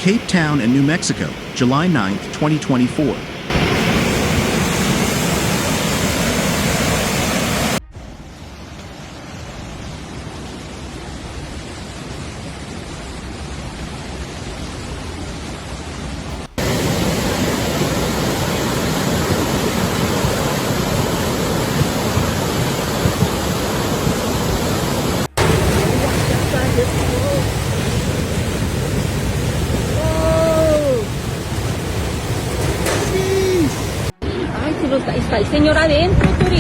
Cape Town and New Mexico, July 9, 2024. Está el señor adentro, Turi.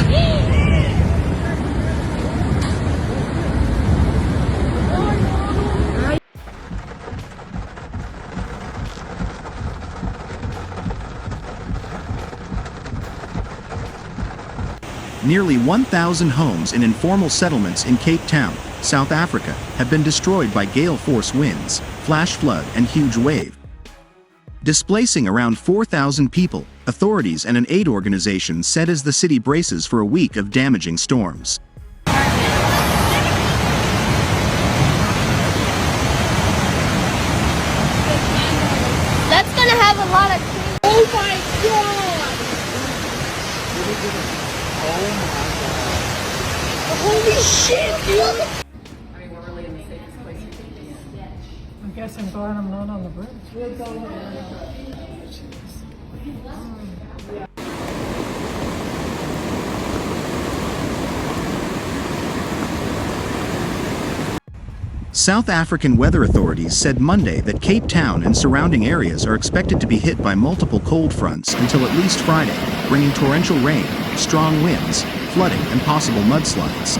Nearly 1,000 homes in informal settlements in Cape Town, South Africa, have been destroyed by gale-force winds, flash flood, and huge wave. Displacing around 4,000 people, authorities and an aid organization said as the city braces for a week of damaging storms. That's gonna have a lot of... Oh my god! Oh my god. Holy shit, dude! I mean, we're really in the safest place you can be in. I guess I'm glad I'm not on the bridge. South African weather authorities said Monday that Cape Town and surrounding areas are expected to be hit by multiple cold fronts until at least Friday, bringing torrential rain, strong winds, flooding, and possible mudslides.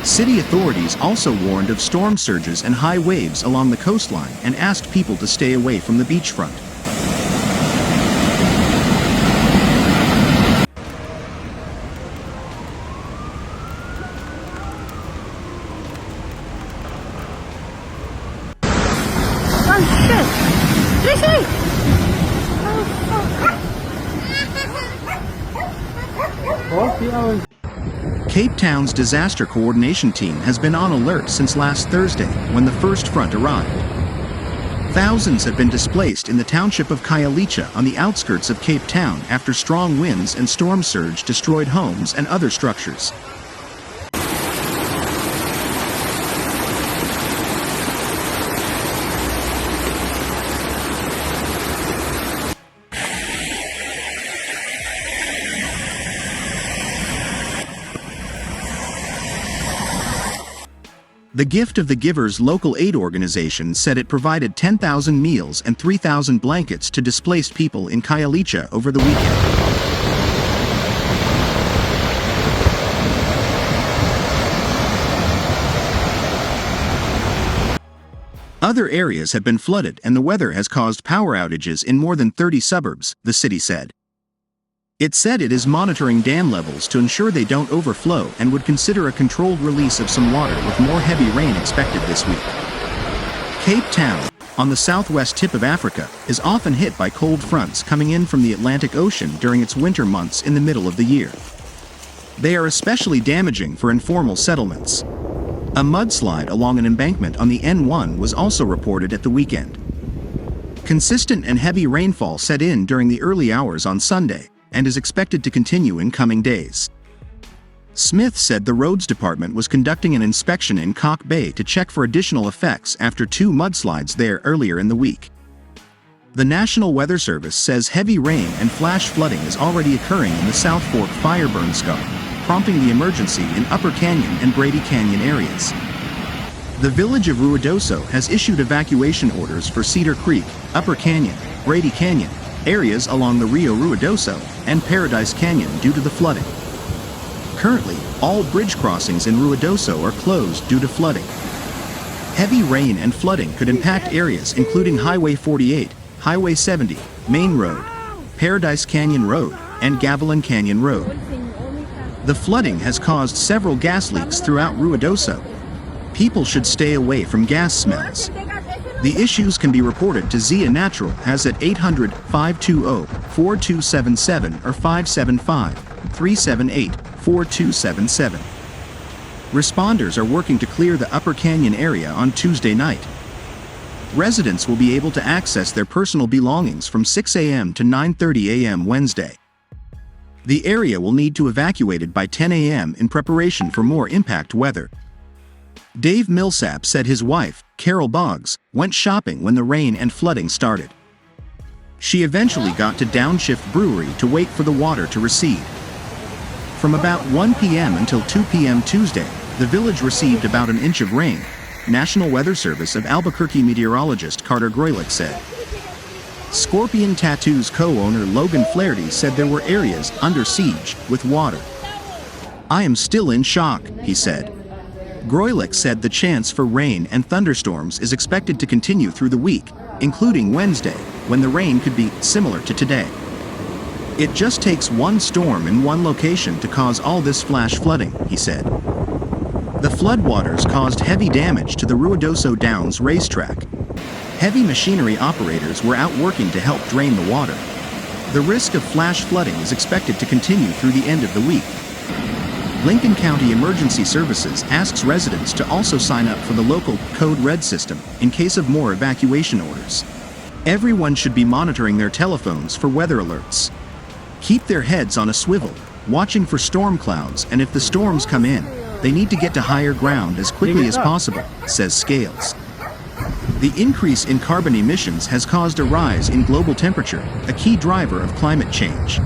City authorities also warned of storm surges and high waves along the coastline and asked people to stay away from the beachfront. Cape Town's disaster coordination team has been on alert since last Thursday when the first front arrived. Thousands have been displaced in the township of Khayelitsha on the outskirts of Cape Town after strong winds and storm surge destroyed homes and other structures. The Gift of the Givers local aid organization said it provided 10,000 meals and 3,000 blankets to displaced people in Khayelitsha over the weekend. Other areas have been flooded and the weather has caused power outages in more than 30 suburbs, the city said. It said it is monitoring dam levels to ensure they don't overflow and would consider a controlled release of some water with more heavy rain expected this week. Cape Town, on the southwest tip of Africa, is often hit by cold fronts coming in from the Atlantic Ocean during its winter months in the middle of the year. They are especially damaging for informal settlements. A mudslide along an embankment on the N1 was also reported at the weekend. Consistent and heavy rainfall set in during the early hours on Sunday, and is expected to continue in coming days. Smith said the roads department was conducting an inspection in Kalk Bay to check for additional effects after 2 mudslides there earlier in the week. The National Weather Service says heavy rain and flash flooding is already occurring in the South Fork fire burn scar, prompting the emergency in Upper Canyon and Brady Canyon areas. The Village of Ruidoso has issued evacuation orders for Cedar Creek, Upper Canyon, Brady Canyon, areas along the Rio Ruidoso, and Paradise Canyon due to the flooding. Currently, all bridge crossings in Ruidoso are closed due to flooding. Heavy rain and flooding could impact areas including Highway 48, Highway 70, Main Road, Paradise Canyon Road, and Gavilan Canyon Road. The flooding has caused several gas leaks throughout Ruidoso. People should stay away from gas smells. The issues can be reported to Zia Natural as at 800-520-4277 or 575-378-4277. Responders are working to clear the Upper Canyon area on Tuesday night. Residents will be able to access their personal belongings from 6 a.m. to 9:30 a.m. Wednesday. The area will need to evacuate it by 10 a.m. in preparation for more impact weather. Dave Millsap said his wife, Carol Boggs, went shopping when the rain and flooding started. She eventually got to Downshift Brewery to wait for the water to recede. From about 1 p.m. until 2 p.m. Tuesday, the village received about an inch of rain, National Weather Service of Albuquerque meteorologist Carter Groylich said. Scorpion Tattoo's co-owner Logan Flaherty said there were areas under siege with water. "I am still in shock," he said. Groylich said the chance for rain and thunderstorms is expected to continue through the week, including Wednesday, when the rain could be similar to today. "It just takes one storm in one location to cause all this flash flooding," he said. The floodwaters caused heavy damage to the Ruidoso Downs racetrack. Heavy machinery operators were out working to help drain the water. The risk of flash flooding is expected to continue through the end of the week. Lincoln County Emergency Services asks residents to also sign up for the local Code Red system in case of more evacuation orders. Everyone should be monitoring their telephones for weather alerts. Keep their heads on a swivel, watching for storm clouds, and if the storms come in, they need to get to higher ground as quickly as possible, says Scales. The increase in carbon emissions has caused a rise in global temperature, a key driver of climate change.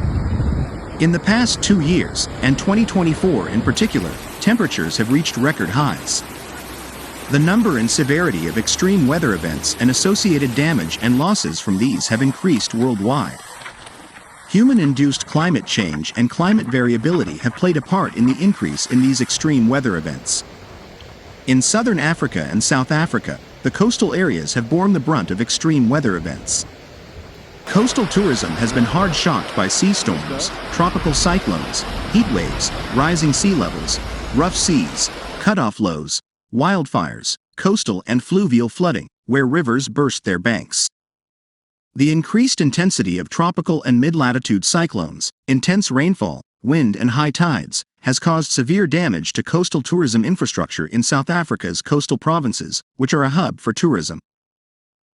In the past 2 years, and 2024 in particular, temperatures have reached record highs. The number and severity of extreme weather events and associated damage and losses from these have increased worldwide. Human-induced climate change and climate variability have played a part in the increase in these extreme weather events. In southern Africa and South Africa, the coastal areas have borne the brunt of extreme weather events. Coastal tourism has been hard shocked by sea storms, tropical cyclones, heat waves, rising sea levels, rough seas, cutoff lows, wildfires, coastal and fluvial flooding, where rivers burst their banks. The increased intensity of tropical and mid-latitude cyclones, intense rainfall, wind and high tides, has caused severe damage to coastal tourism infrastructure in South Africa's coastal provinces, which are a hub for tourism.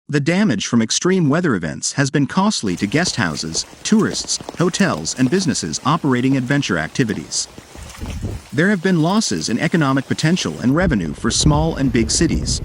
The damage from extreme weather events has been costly to guest houses, tourists, hotels, and businesses operating adventure activities. There have been losses in economic potential and revenue for small and big cities.